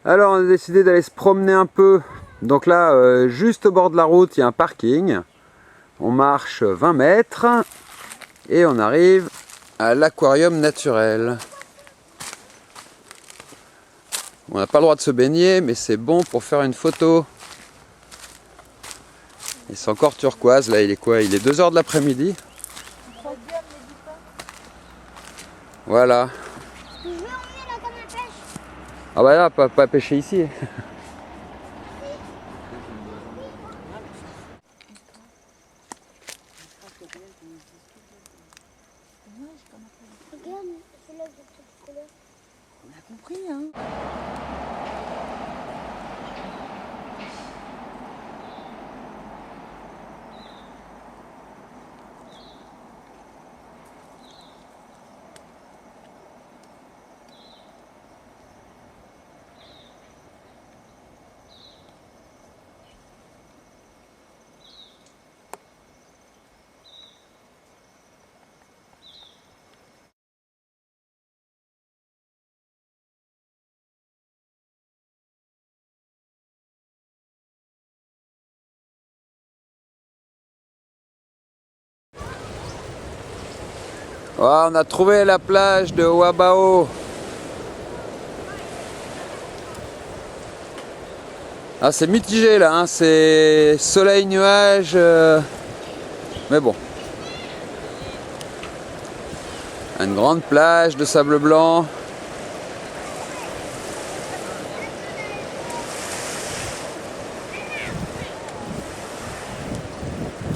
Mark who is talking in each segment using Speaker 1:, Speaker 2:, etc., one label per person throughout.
Speaker 1: Alors on a décidé d'aller se promener un peu. Donc là, juste au bord de la route, il y a un parking. On marche 20 mètres et on arrive à l'aquarium naturel. On n'a pas le droit de se baigner, mais c'est bon pour faire une photo. Et c'est encore turquoise, là il est quoi? Il est 2 h de l'après-midi. Voilà.
Speaker 2: Je veux emmener la canne à pêche.
Speaker 1: Ah bah là, pas pêcher ici.
Speaker 2: Regarde, c'est là que j'ai couleur.
Speaker 3: On a compris, hein.
Speaker 1: Oh, on a trouvé la plage de Wabao. Ah, c'est mitigé là, hein. C'est soleil, nuage. Mais bon. Une grande plage de sable blanc.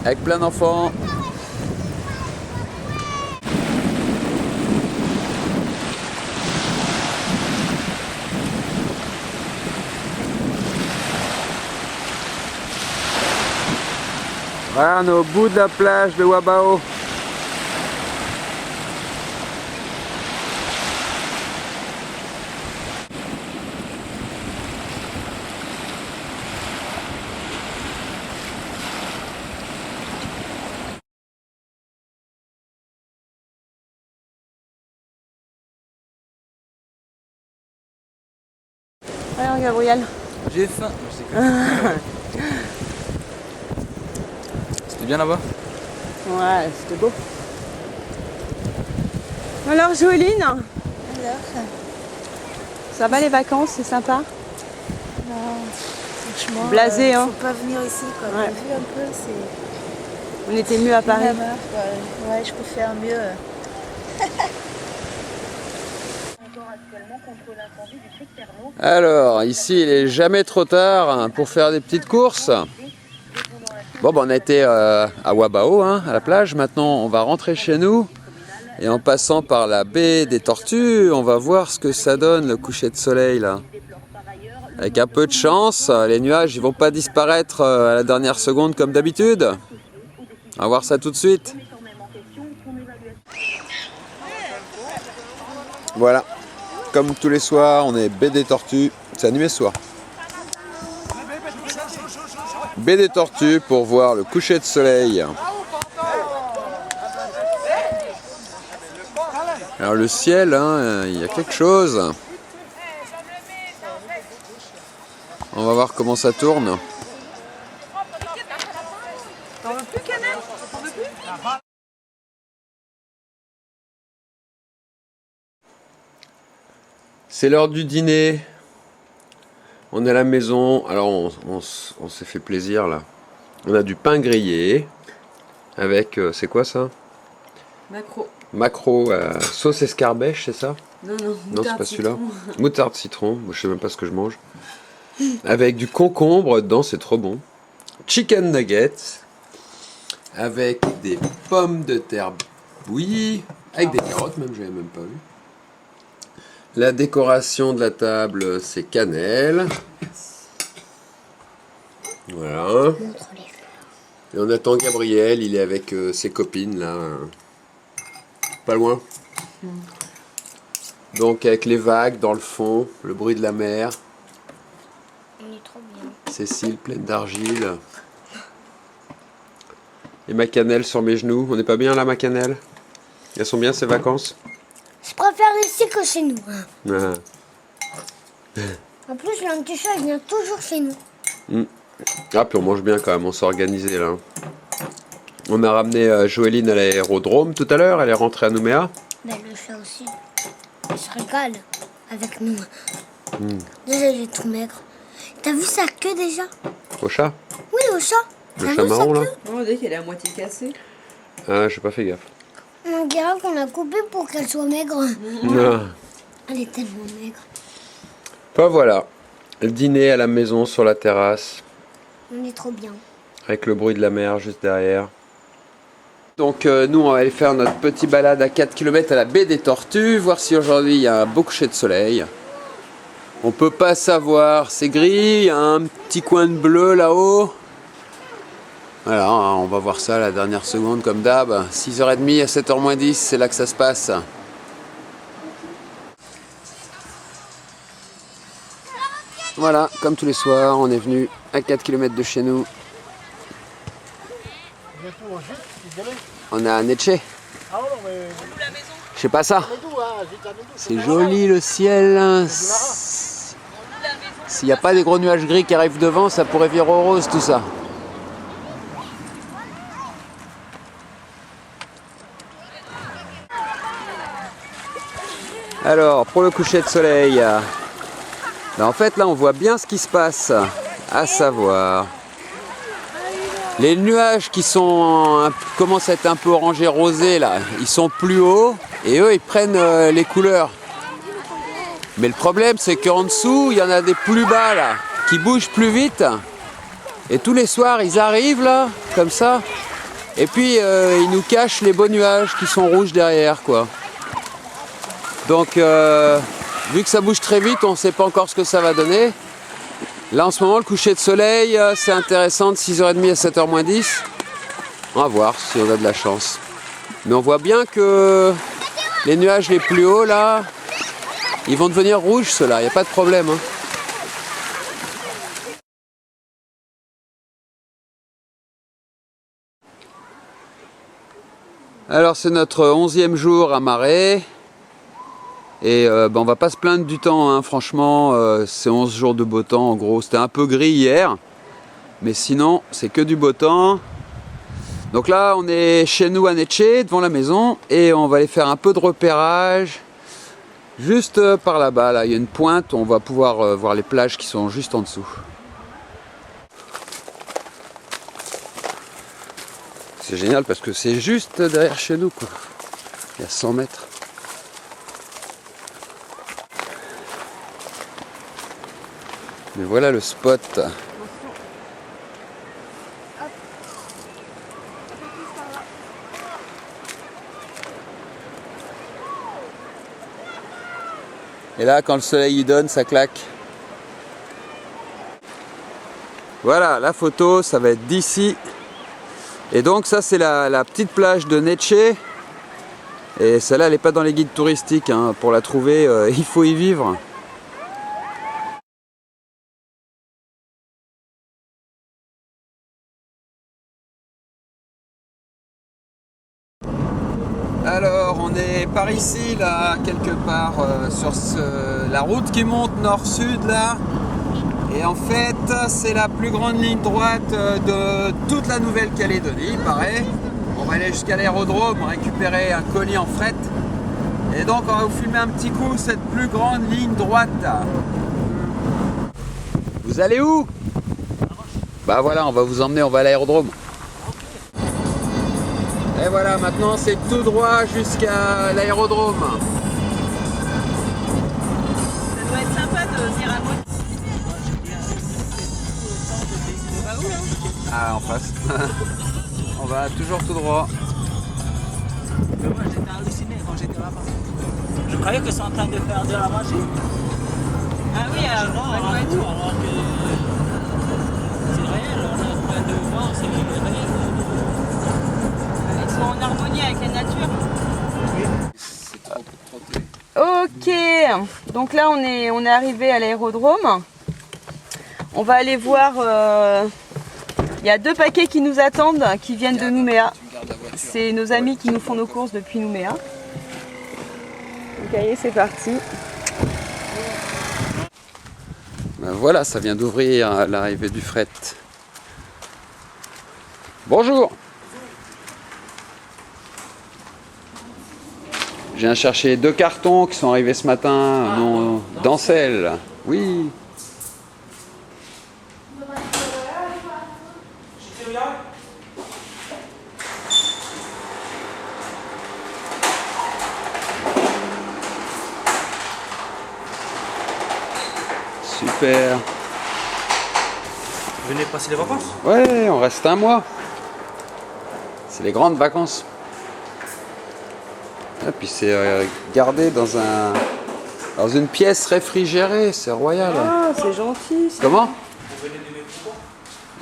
Speaker 1: Avec plein d'enfants. Voilà, on est au bout de la plage de Wabao.
Speaker 3: Alors, Gabriel.
Speaker 4: J'ai faim. C'était bien là-bas?
Speaker 3: Ouais, c'était beau. Alors, Joéline,
Speaker 5: Alors,
Speaker 3: ça va les vacances, c'est sympa?
Speaker 5: non, franchement,
Speaker 3: Blasé, hein.
Speaker 5: faut pas venir ici, quoi.
Speaker 3: Ouais.
Speaker 5: T'as vu un peu, c'est...
Speaker 3: On était mieux à Paris.
Speaker 5: La marre, quoi. Ouais, je préfère mieux.
Speaker 1: Alors, ici, il est jamais trop tard hein, pour faire des petites courses. Bon, ben, on a été à Wabao, hein, à la plage. Maintenant, on va rentrer chez nous. Et en passant par la baie des Tortues, on va voir ce que ça donne, le coucher de soleil, là. Avec un peu de chance, les nuages ils vont pas disparaître à la dernière seconde comme d'habitude. On va voir ça tout de suite. Voilà, comme tous les soirs, on est baie des Tortues. C'est animé ce soir. Baie des Tortues pour voir le coucher de soleil. Alors le ciel, hein, il y a quelque chose. On va voir comment ça tourne. C'est l'heure du dîner. On est à la maison. Alors on s'est fait plaisir là. On a du pain grillé avec, c'est quoi ça?
Speaker 3: Macro.
Speaker 1: Maquereau à sauce escarbeche, c'est ça?
Speaker 3: Non,
Speaker 1: Non, c'est pas celui-là. Moutarde citron, moi, je sais même pas ce que je mange. Avec du concombre dedans, c'est trop bon. Chicken nuggets. Avec des pommes de terre bouillies. Avec des carottes même, je n'avais même pas vu. La décoration de la table, c'est cannelle. Voilà. Et on attend Gabriel, il est avec ses copines là. Pas loin. Donc avec les vagues dans le fond, le bruit de la mer.
Speaker 2: On est trop bien.
Speaker 1: Cécile pleine d'argile. Et ma cannelle sur mes genoux. On n'est pas bien là, ma cannelle? Elles sont bien ces vacances?
Speaker 2: Je préfère ici que chez nous.
Speaker 1: Ah.
Speaker 2: En plus, l'anticha, il vient toujours chez nous.
Speaker 1: Ah, puis on mange bien quand même, on s'est organisé là. On a ramené Joéline à l'aérodrome tout à l'heure, elle est rentrée à Nouméa.
Speaker 2: Ben, le chat aussi. Il se régale avec nous. Déjà, il est tout maigre. T'as vu sa queue déjà?
Speaker 1: Au chat?
Speaker 2: Oui, au chat.
Speaker 1: Le
Speaker 2: T'as
Speaker 1: chat
Speaker 2: vu sa
Speaker 1: marron là?
Speaker 2: queue?
Speaker 3: On dirait qu'elle est à moitié cassée.
Speaker 1: Ah, j'ai pas fait gaffe.
Speaker 2: On dirait qu'on l'a coupée pour qu'elle soit maigre.
Speaker 1: Ah.
Speaker 2: Elle est tellement maigre.
Speaker 1: Enfin voilà, le dîner à la maison sur la terrasse,
Speaker 2: On est trop bien.
Speaker 1: avec le bruit de la mer juste derrière. Donc nous on va aller faire notre petite balade à 4 km à la baie des Tortues, voir si aujourd'hui il y a un beau coucher de soleil. On peut pas savoir, c'est gris, il y a un petit coin de bleu là-haut. Voilà, on va voir ça à la dernière seconde comme d'hab. 6h30 à 7h moins 10, c'est là que ça se passe. Voilà, comme tous les soirs, on est venu à 4 km de chez nous. On est à Neche. Je sais pas ça. C'est joli le ciel. S'il n'y a pas des gros nuages gris qui arrivent devant, ça pourrait virer au rose tout ça. Alors, pour le coucher de soleil, en fait là on voit bien ce qui se passe, à savoir les nuages qui commencent à être un peu orangés rosés là, ils sont plus hauts et eux ils prennent les couleurs. Mais le problème c'est qu'en dessous il y en a des plus bas là, qui bougent plus vite et tous les soirs ils arrivent là, comme ça, et puis ils nous cachent les beaux nuages qui sont rouges derrière quoi. Donc vu que ça bouge très vite, on ne sait pas encore ce que ça va donner. Là en ce moment le coucher de soleil c'est intéressant de 6h30 à 7h moins 10. On va voir si on a de la chance. Mais on voit bien que les nuages les plus hauts là, ils vont devenir rouges ceux-là, il n'y a pas de problème. Hein. Alors c'est notre 11e jour à Marais. Et on va pas se plaindre du temps, hein. Franchement, c'est 11 jours de beau temps en gros. C'était un peu gris hier, mais sinon c'est que du beau temps. Donc là on est chez nous à Neche, devant la maison, et on va aller faire un peu de repérage. Juste par là-bas, là il y a une pointe, on va pouvoir voir les plages qui sont juste en dessous. C'est génial parce que c'est juste derrière chez nous quoi. Il y a 100 mètres. Mais voilà le spot. Et là, quand le soleil y donne, ça claque. Voilà, la photo, ça va être d'ici. Et donc ça, c'est la petite plage de Neche. Et celle-là, elle n'est pas dans les guides touristiques. Hein. Pour la trouver, il faut y vivre. Alors on est par ici là quelque part sur la route qui monte nord-sud là, et en fait c'est la plus grande ligne droite de toute la Nouvelle-Calédonie il paraît. On va aller jusqu'à l'aérodrome récupérer un colis en fret, et donc on va vous filmer un petit coup cette plus grande ligne droite. Vous allez où? Bah voilà, on va vous emmener, on va à l'aérodrome. Et voilà, maintenant c'est tout droit jusqu'à l'aérodrome.
Speaker 3: Ça doit être sympa de dire à moi.
Speaker 1: Ah, en face. On va toujours tout droit.
Speaker 4: Moi j'étais halluciné quand j'étais là-bas. Je croyais que c'est en train de faire de la magie.
Speaker 3: Ah oui, alors,
Speaker 4: Alors que c'est réel, on est en train de voir, c'est réel.
Speaker 3: ils sont en harmonie avec la nature.
Speaker 1: C'est trop télé.
Speaker 3: Ok, donc là on est arrivé à l'aérodrome. On va aller voir, il y a 2 paquets qui nous attendent, qui viennent de Nouméa. C'est nos amis qui nous font nos courses depuis Nouméa. Donc allez, c'est parti.
Speaker 1: Ben voilà, ça vient d'ouvrir l'arrivée du fret. Bonjour. Je viens chercher 2 cartons qui sont arrivés ce matin, non, d'Ancel. Oui. Super.
Speaker 4: Vous venez passer les vacances?
Speaker 1: Ouais, on reste un mois. C'est les grandes vacances. Et puis c'est gardé dans une pièce réfrigérée, c'est royal.
Speaker 3: Ah, c'est gentil. Ça.
Speaker 1: Comment?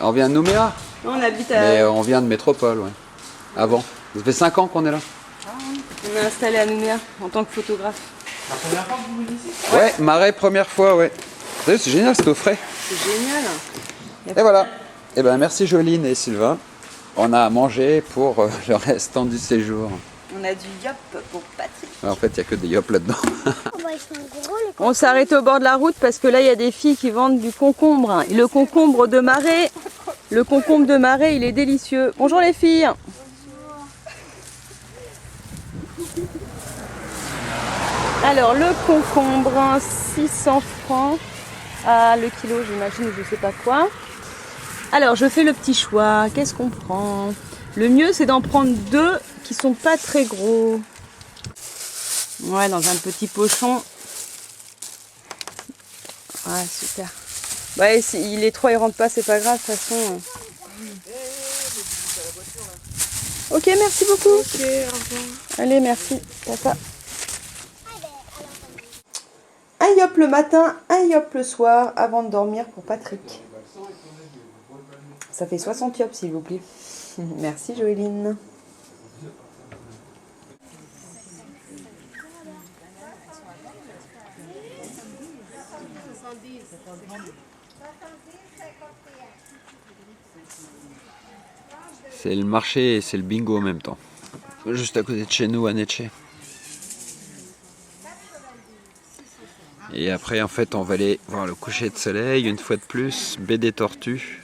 Speaker 1: On vient de Nouméa,
Speaker 3: Non, on habite à...
Speaker 1: mais on vient de Métropole, ouais. Avant. Ça fait 5 ans qu'on est là.
Speaker 3: On est installé à Nouméa en tant que photographe.
Speaker 4: La première fois que vous venez ici?
Speaker 1: Ouais, Marais, première fois, ouais. Vous savez, c'est génial, c'est au frais.
Speaker 3: C'est génial.
Speaker 1: Et voilà. Eh ben, merci Joline et Sylvain. On a à manger pour le restant du séjour.
Speaker 3: On a du yop pour Patrick.
Speaker 1: En fait, il n'y a que des yop là-dedans.
Speaker 3: On s'est arrêté au bord de la route parce que là, il y a des filles qui vendent du concombre. Et le concombre de Marais, il est délicieux. Bonjour les filles. Alors, le concombre, 600 francs. Ah, le kilo, j'imagine, je sais pas quoi. Alors, je fais le petit choix. Qu'est-ce qu'on prend? Le mieux, c'est d'en prendre 2 qui sont pas très gros. Ouais, dans un petit pochon. Ouais, super. Bah, si les 3 ils rentrent pas, c'est pas grave, de toute façon. Ok, merci beaucoup.
Speaker 5: Ok, au revoir.
Speaker 3: Allez, merci. Papa. Un yop le matin, un yop le soir, avant de dormir pour Patrick. Ça fait 60 yops, s'il vous plaît. Merci, Joéline.
Speaker 1: C'est le marché et c'est le bingo en même temps. Juste à côté de chez nous, à Netché. Et après, en fait, on va aller voir le coucher de soleil, une fois de plus, baie des Tortues.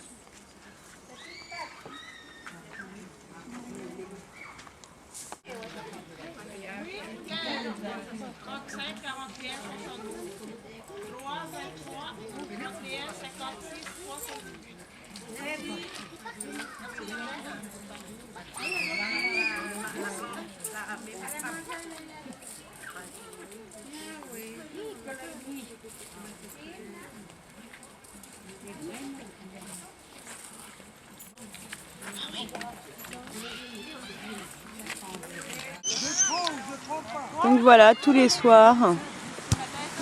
Speaker 3: Donc voilà, tous les soirs,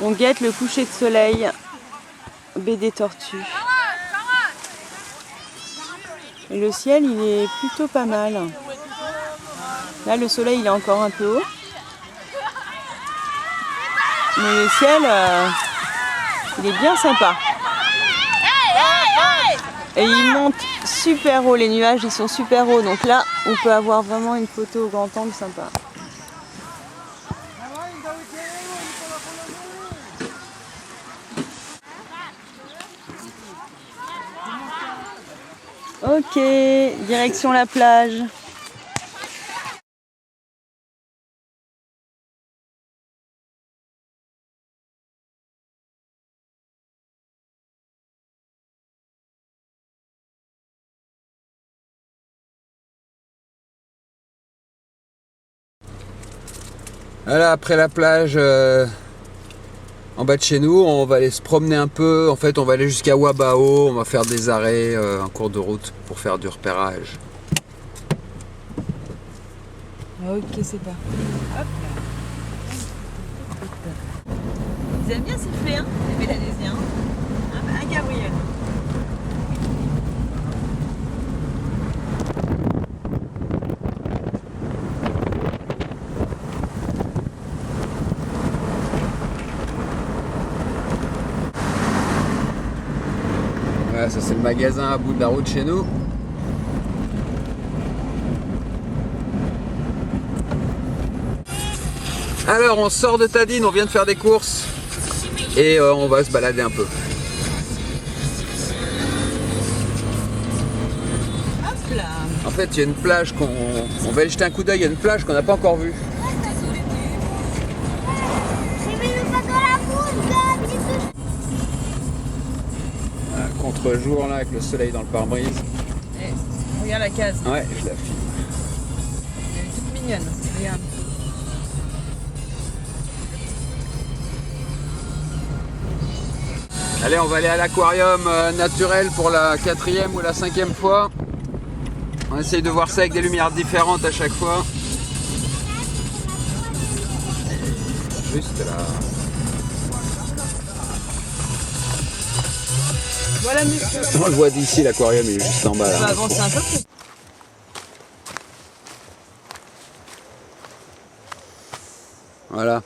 Speaker 3: on guette le coucher de soleil, baie des Tortues. Et le ciel, il est plutôt pas mal. Là, le soleil, il est encore un peu haut. Mais le ciel, il est bien sympa. Et il monte super haut, les nuages, ils sont super hauts. Donc là, on peut avoir vraiment une photo au grand angle sympa. Ok, direction la plage.
Speaker 1: Voilà, après la plage, en bas de chez nous, on va aller se promener un peu. En fait, on va aller jusqu'à Wabao, on va faire des arrêts en cours de route pour faire du repérage.
Speaker 3: Ok, c'est parti. Hop là. Ils aiment bien siffler, hein, les Mélanésiens. Un Gabriel.
Speaker 1: Voilà, ça c'est le magasin à bout de la route chez nous. Alors on sort de Tadine, on vient de faire des courses et on va se balader un peu. fait, il y a une plage on va aller jeter un coup d'œil. Il y a une plage qu'on n'a pas encore vue. Contre-jour là, avec le soleil dans le pare-brise.
Speaker 3: Regarde la case.
Speaker 1: Ouais, je la filme.
Speaker 3: Elle est toute mignonne. Regarde.
Speaker 1: Allez, on va aller à l'aquarium naturel pour la 4e ou la 5e fois. On essaye de voir ça avec des lumières différentes à chaque fois. Juste là.
Speaker 3: Voilà, monsieur.
Speaker 1: On le voit d'ici, l'aquarium il est juste en bas
Speaker 3: On va
Speaker 1: là.
Speaker 3: avancer un peu.
Speaker 1: Voilà.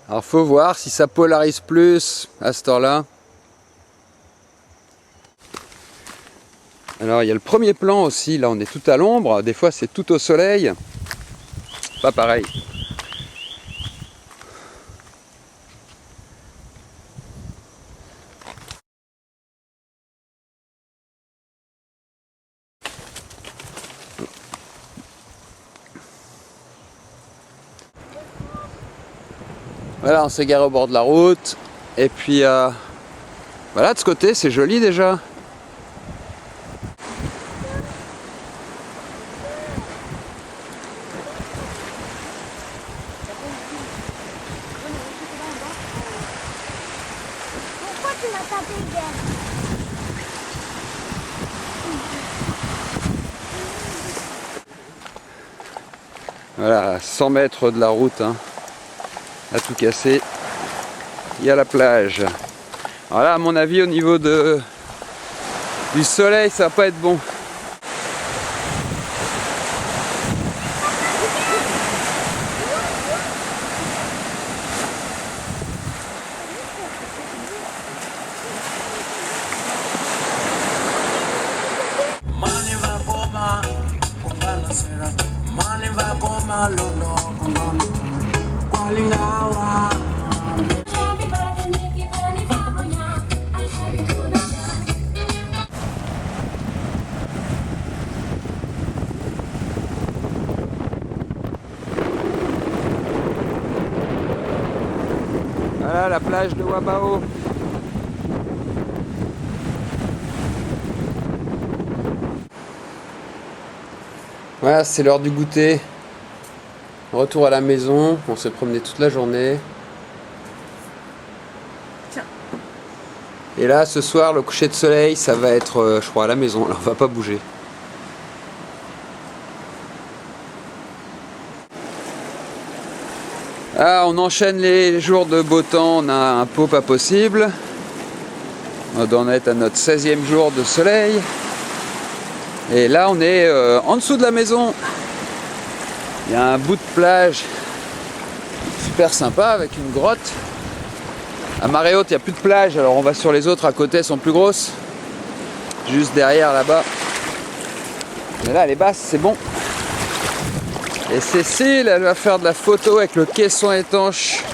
Speaker 1: Alors faut voir si ça polarise plus à cette heure-là. Alors il y a le premier plan aussi, là on est tout à l'ombre, des fois c'est tout au soleil. Pas pareil. Voilà, on s'est garé au bord de la route. Et puis voilà, de ce côté c'est joli déjà.
Speaker 2: Pourquoi tu m'as tapé hier?
Speaker 1: Voilà, à 100 mètres de la route, hein, à tout casser, il y a la plage. Alors là, à mon avis, au niveau du soleil, ça va pas être bon. Voilà la plage de Wabao. Voilà, c'est l'heure du goûter. Retour à la maison, on s'est promené toute la journée.
Speaker 3: Tiens.
Speaker 1: Et là, ce soir, le coucher de soleil, ça va être, je crois, à la maison. Alors, on va pas bouger. Ah, on enchaîne les jours de beau temps, on a un pot pas possible. On doit en être à notre 16e jour de soleil. Et là, on est en dessous de la maison. Il y a un bout de plage super sympa avec une grotte. À marée haute, il n'y a plus de plage, alors on va sur les autres à côté, elles sont plus grosses. Juste derrière là-bas. Mais là, elle est basse, c'est bon. Et Cécile, elle va faire de la photo avec le caisson étanche.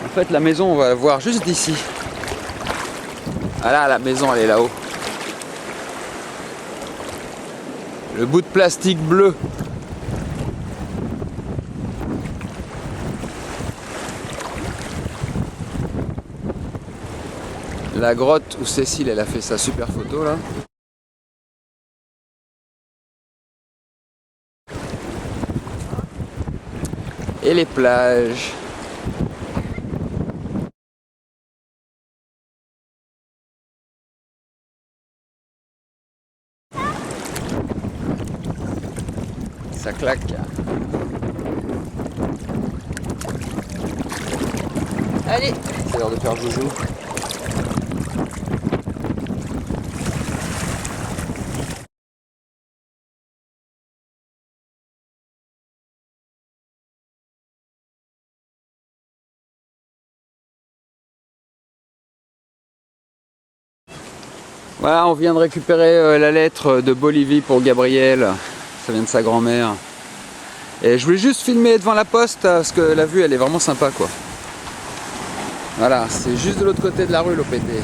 Speaker 1: En fait, la maison, on va la voir juste d'ici. Ah là, la maison, elle est là-haut. Le bout de plastique bleu. La grotte où Cécile, elle a fait sa super photo là. Et les plages. Ça claque.
Speaker 3: Allez,
Speaker 1: C'est l'heure de faire joujou. Voilà, on vient de récupérer la lettre de Bolivie pour Gabriel. Ça vient de sa grand-mère. Et je voulais juste filmer devant la poste parce que la vue elle est vraiment sympa quoi. Voilà, c'est juste de l'autre côté de la rue l'OPT.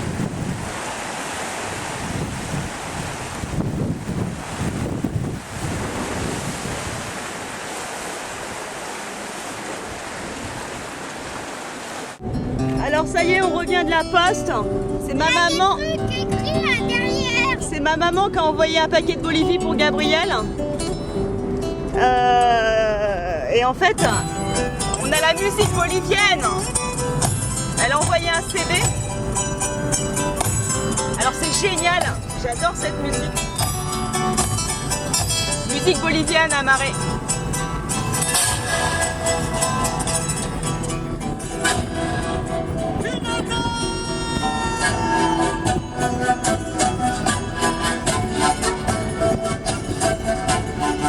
Speaker 3: Alors ça y est, on revient de la poste. C'est ma maman. C'est ma maman qui a envoyé un paquet de Bolivie pour Gabriel. Et en fait, on a la musique bolivienne. Elle a envoyé un CD. Alors c'est génial. J'adore cette musique. Musique bolivienne à Marais.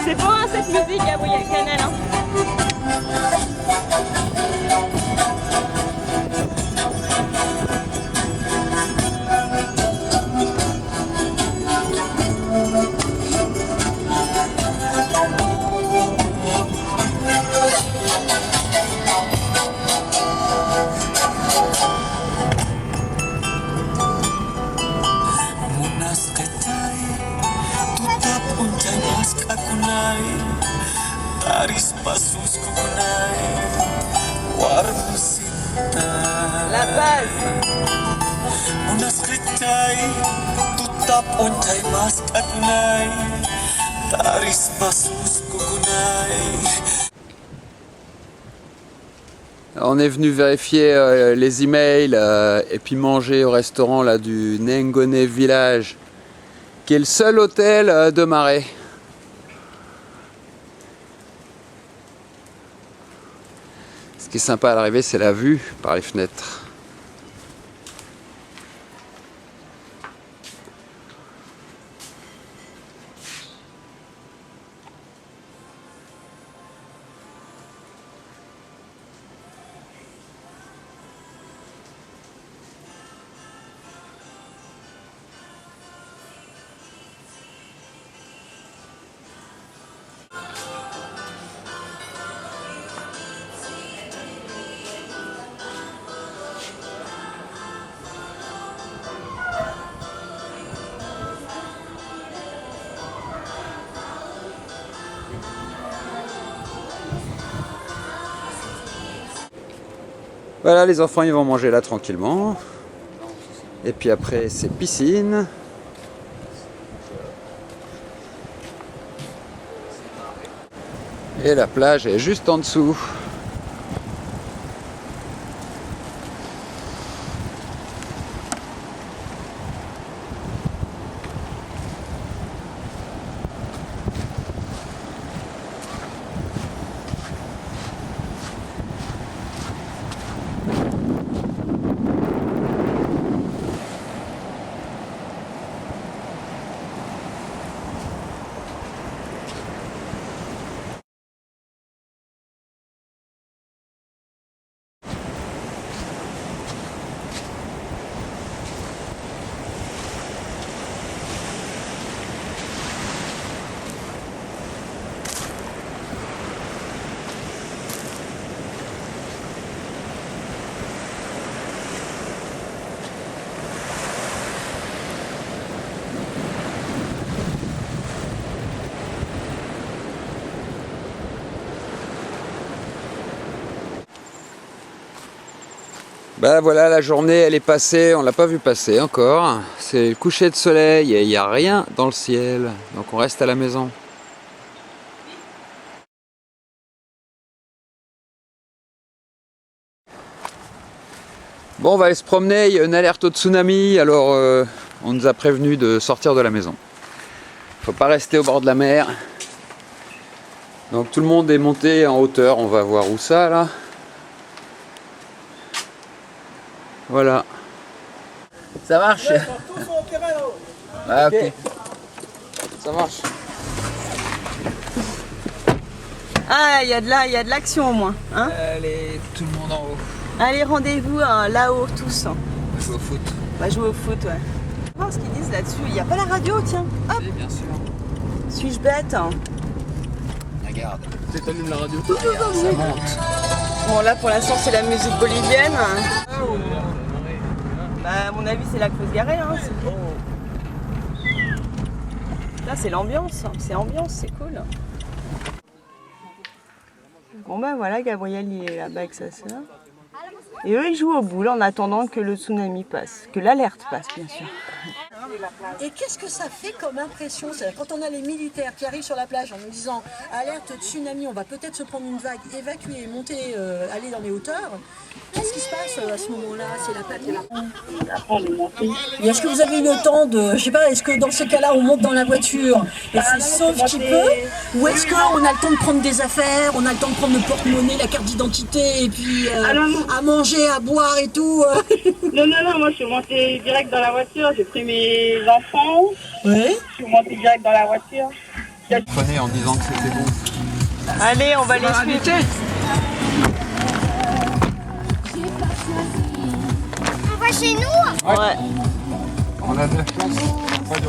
Speaker 3: C'est bon hein, cette musique, Gabriel Canel. Hein. La base.
Speaker 1: On est venu vérifier les emails et puis manger au restaurant là, du Nengone Village, qui est le seul hôtel de Marais. Ce qui est sympa à l'arrivée, c'est la vue par les fenêtres. Voilà, les enfants ils vont manger là tranquillement. Et puis après c'est piscine. Et la plage est juste en dessous. Ben voilà, la journée elle est passée, on l'a pas vu passer encore. C'est le coucher de soleil et il n'y a rien dans le ciel. Donc on reste à la maison. Bon, on va aller se promener, il y a une alerte au tsunami, alors on nous a prévenu de sortir de la maison. Faut pas rester au bord de la mer. Donc tout le monde est monté en hauteur, on va voir où ça là. Voilà. Ça marche? Ah ok. Ça marche.
Speaker 3: Ah, il y a de l'action au moins. Hein.
Speaker 1: Allez, tout le monde en haut.
Speaker 3: Allez, rendez-vous là-haut tous.
Speaker 1: On va jouer au foot.
Speaker 3: On va jouer au foot, ouais. On va voir ce qu'ils disent là-dessus. Il n'y a pas la radio, tiens. Hop.
Speaker 1: Oui, bien sûr.
Speaker 3: Suis-je bête?
Speaker 1: Regarde.
Speaker 4: T'allumes la radio.
Speaker 1: Ça monte.
Speaker 3: Bon, là pour l'instant c'est la musique bolivienne. Bah, à mon avis, c'est la Cruz Garée. Hein. Là, c'est l'ambiance. C'est ambiance, c'est cool. Bon, bah voilà, Gabriel, il est là-bas avec sa sœur. Et eux, ils jouent aux boules en attendant que le tsunami passe, que l'alerte passe, bien sûr.
Speaker 6: Et qu'est-ce que ça fait comme impression? C'est-à-dire, quand on a les militaires qui arrivent sur la plage en nous disant alerte tsunami, on va peut-être se prendre une vague, évacuer, monter, aller dans les hauteurs. Qu'est-ce qui se passe à ce moment-là? C'est la panique. Et est-ce que vous avez eu le temps de, je sais pas, est-ce que dans ce cas-là on monte dans la voiture et c'est sauve qui peut? Ou est-ce qu'on a le temps de prendre des affaires, on a le temps de prendre le porte-monnaie, la carte d'identité et puis à manger, à boire et tout?
Speaker 7: Non, moi je suis montée direct dans la voiture, j'ai pris mes enfants,
Speaker 6: Oui.
Speaker 7: je suis montée direct dans la voiture.
Speaker 1: Prenez en disant que c'était bon.
Speaker 3: Allez, on va les suivre.
Speaker 2: On va chez nous?
Speaker 3: Ouais.
Speaker 1: On a de la chance. Pas de...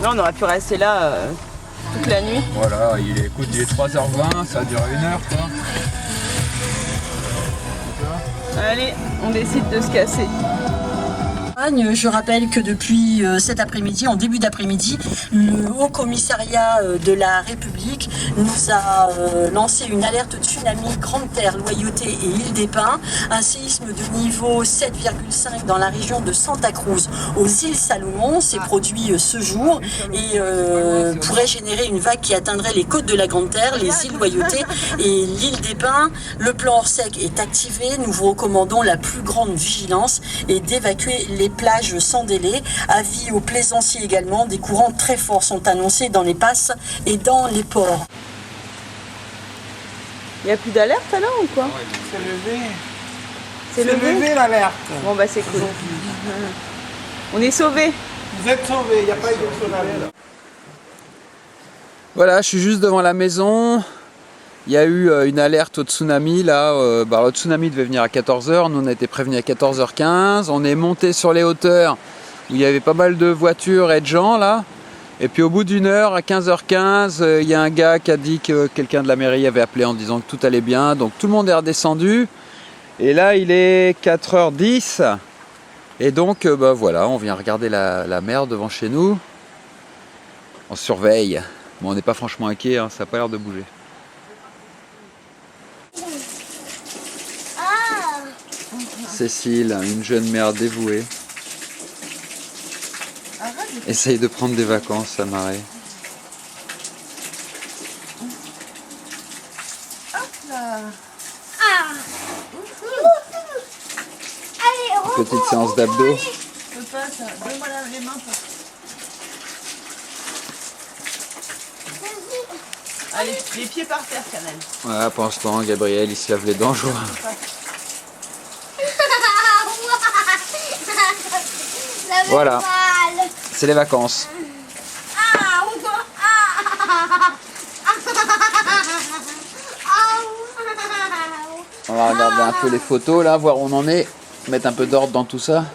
Speaker 3: Non, on aurait pu rester là toute la nuit.
Speaker 1: Voilà, il est 3h20, ça dure 1 heure quoi.
Speaker 3: Allez, on décide de se casser.
Speaker 6: Je rappelle que depuis cet après-midi, en début d'après-midi, le Haut Commissariat de la République nous a lancé une alerte tsunami Grande Terre, Loyauté et Île des Pins. Un séisme de niveau 7,5 dans la région de Santa Cruz aux îles Salomon s'est produit ce jour et pourrait générer une vague qui atteindrait les côtes de la Grande Terre, les îles Loyauté et l'île des Pins. Le plan hors sec est activé. Nous vous recommandons la plus grande vigilance et d'évacuer les plages sans délai. Avis aux plaisanciers également, des courants très forts sont annoncés dans les passes et dans les ports.
Speaker 3: Il n'y a plus d'alerte alors ou quoi?
Speaker 8: C'est levé.
Speaker 3: C'est levé
Speaker 8: l'alerte.
Speaker 3: Bon bah c'est cool. On est sauvés.
Speaker 8: Vous êtes sauvés, il n'y a pas eu de tsunami.
Speaker 1: Voilà, je suis juste devant la maison. Il y a eu une alerte au tsunami là. Le tsunami devait venir à 14h. Nous on a été prévenus à 14h15. On est monté sur les hauteurs où il y avait pas mal de voitures et de gens là. Et puis au bout d'une heure, à 15h15, il y a un gars qui a dit que quelqu'un de la mairie avait appelé en disant que tout allait bien. Donc tout le monde est redescendu. Et là il est 4h10. Et donc voilà, on vient regarder la mer devant chez nous. On surveille. Bon, on n'est pas franchement inquiet, hein, ça n'a pas l'air de bouger. Cécile, une jeune mère dévouée, essaye de prendre des vacances à Marais. Petite séance d'abdos.
Speaker 3: Allez, les pieds par terre, Canel.
Speaker 1: Voilà, pour l'instant, Gabriel, il se lave les dents, je vois. Voilà, c'est les vacances. On va regarder un peu les photos là, voir où on en est, mettre un peu d'ordre dans tout ça.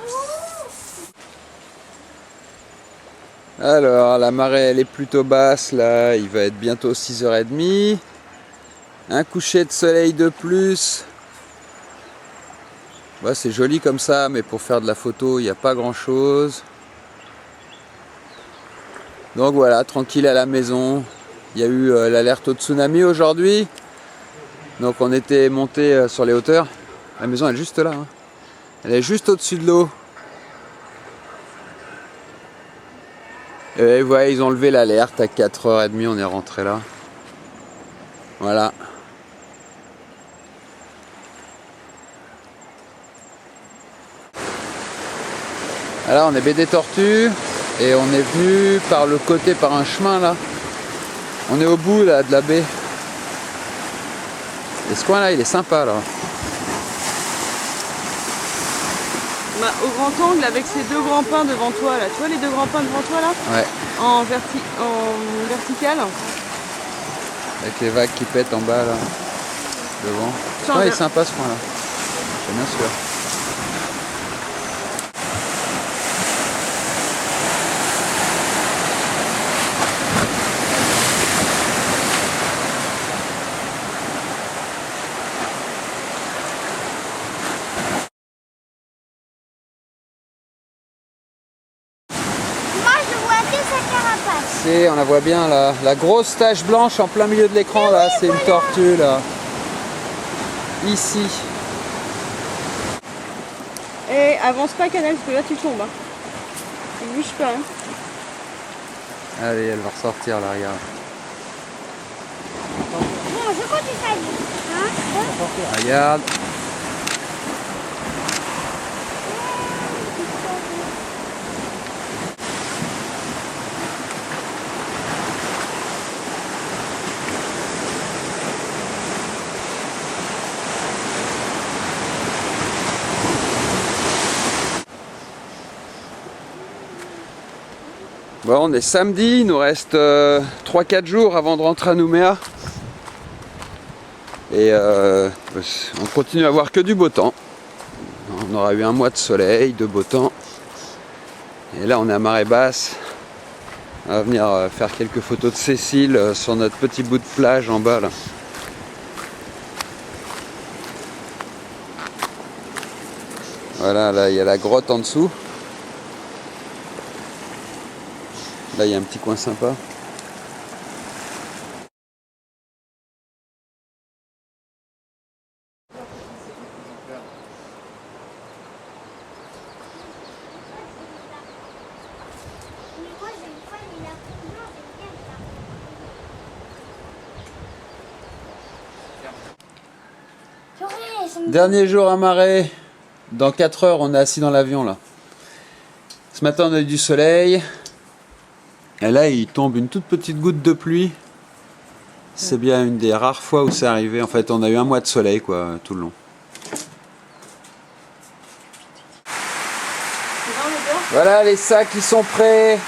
Speaker 1: Alors, la marée elle est plutôt basse là, il va être bientôt 6h30. Un coucher de soleil de plus. Bah, c'est joli comme ça, mais pour faire de la photo, il n'y a pas grand chose. Donc voilà, tranquille à la maison. Il y a eu l'alerte au tsunami aujourd'hui. Donc on était monté sur les hauteurs. La maison elle est juste là. Hein. Elle est juste au-dessus de l'eau. Et vous voyez, ils ont levé l'alerte à 4h30, on est rentré là. Voilà. Alors on est baie des Tortues et on est venu par le côté, par un chemin là. On est au bout là de la baie. Et ce coin là il est sympa là.
Speaker 3: Bah, au grand angle avec ces deux grands pins devant toi là. Tu vois les deux grands pins devant toi là?
Speaker 1: Ouais.
Speaker 3: En vertical.
Speaker 1: Avec les vagues qui pètent en bas là. Devant. Ouais, il est sympa ce coin là. C'est bien sûr. On la voit bien là, la grosse tache blanche en plein milieu de l'écran là, c'est une tortue là. ici.
Speaker 3: Et avance pas Canel, parce que là tu tombes. Hein. Tu bouges pas. Hein.
Speaker 1: Allez, elle va ressortir là, regarde.
Speaker 2: Bon, je continue ça. Hein?
Speaker 1: Regarde. Bon, on est samedi, il nous reste 3-4 jours avant de rentrer à Nouméa. Et on continue à avoir que du beau temps. On aura eu un mois de soleil, de beau temps. Et là on est à marée basse. On va venir faire quelques photos de Cécile sur notre petit bout de plage en bas là. Voilà, là il y a la grotte en dessous. Là il y a un petit coin sympa. Dernier jour à marée. Dans 4 heures, on est assis dans l'avion là. Ce matin, on a eu du soleil. Et là, il tombe une toute petite goutte de pluie. C'est bien une des rares fois où c'est arrivé. En fait, on a eu un mois de soleil quoi, tout le long. Voilà les sacs, ils sont prêts.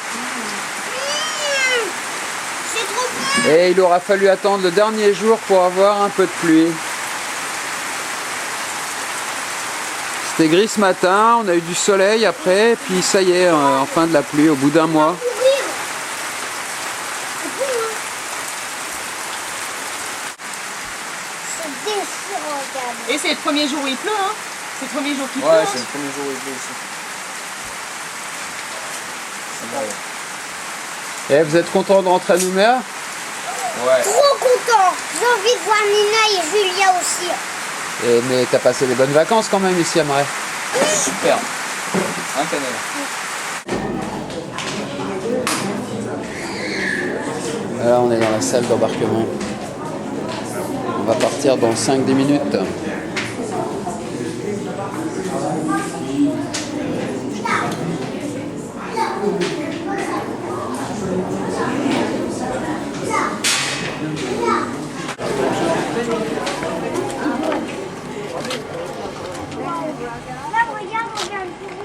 Speaker 1: Et il aura fallu attendre le dernier jour pour avoir un peu de pluie. C'était gris ce matin, on a eu du soleil après, puis ça y est, enfin de la pluie au bout d'un mois.
Speaker 3: Et c'est le premier jour où il pleut, hein? C'est le premier jour qu'il pleut.
Speaker 8: Ouais, c'est le premier jour où il pleut ici.
Speaker 1: Et vous êtes content de rentrer à Nouméa?
Speaker 8: Ouais.
Speaker 2: Trop content. J'ai envie de voir Nina et Julia aussi.
Speaker 1: Mais t'as passé des bonnes vacances quand même ici à Marais.
Speaker 8: Super. Hein, Canel?
Speaker 1: Là on est dans la salle d'embarquement. On va partir dans 5-10 minutes.
Speaker 2: Là, regarde, on vient de courir.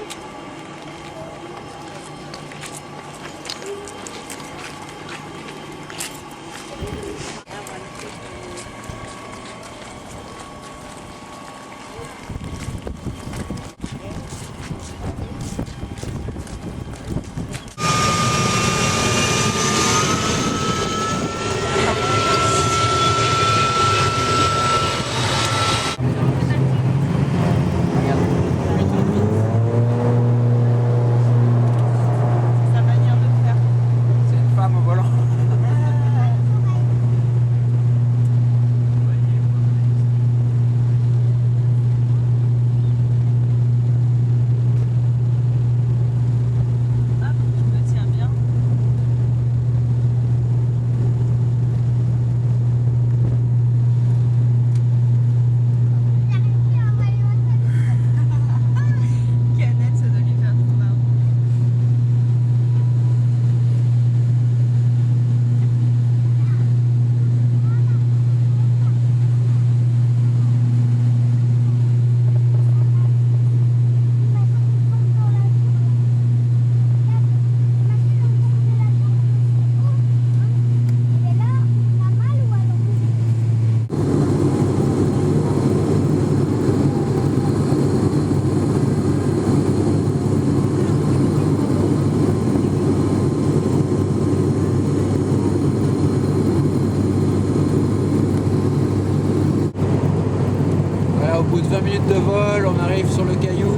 Speaker 1: Voilà, au bout de 20 minutes de vol, on arrive sur le caillou.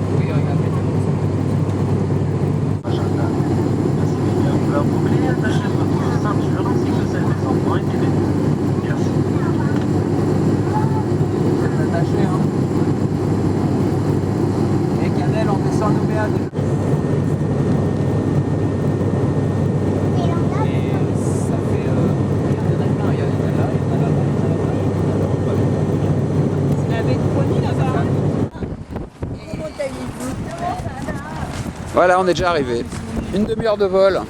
Speaker 1: Merci. Voilà, on est déjà arrivé. Une demi-heure de vol.